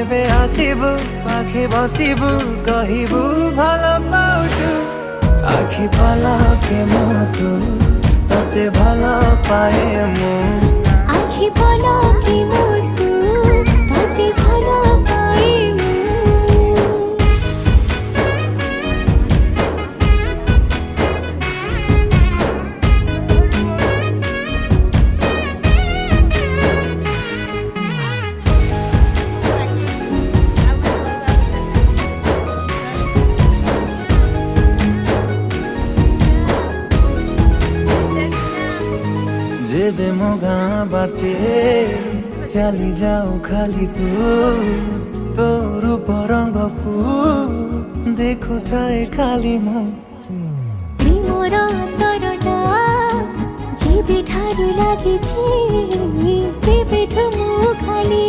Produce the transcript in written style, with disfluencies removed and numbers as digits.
যেবে আসিবু পাখি বসিবু কহিবু ভাল পাউছু আখি পলকে মতো ততে ভাল পায়ে মু আখি পলকে মতো ততে ভাল পায়ে মু जेबे मो गाँ बाटे चली जाऊ खाली तू तो रूप रंग को देखु थाए खाली मो प्रेमर अंतरटा जेबे ठारू लागिछि सेबेठु मु खाली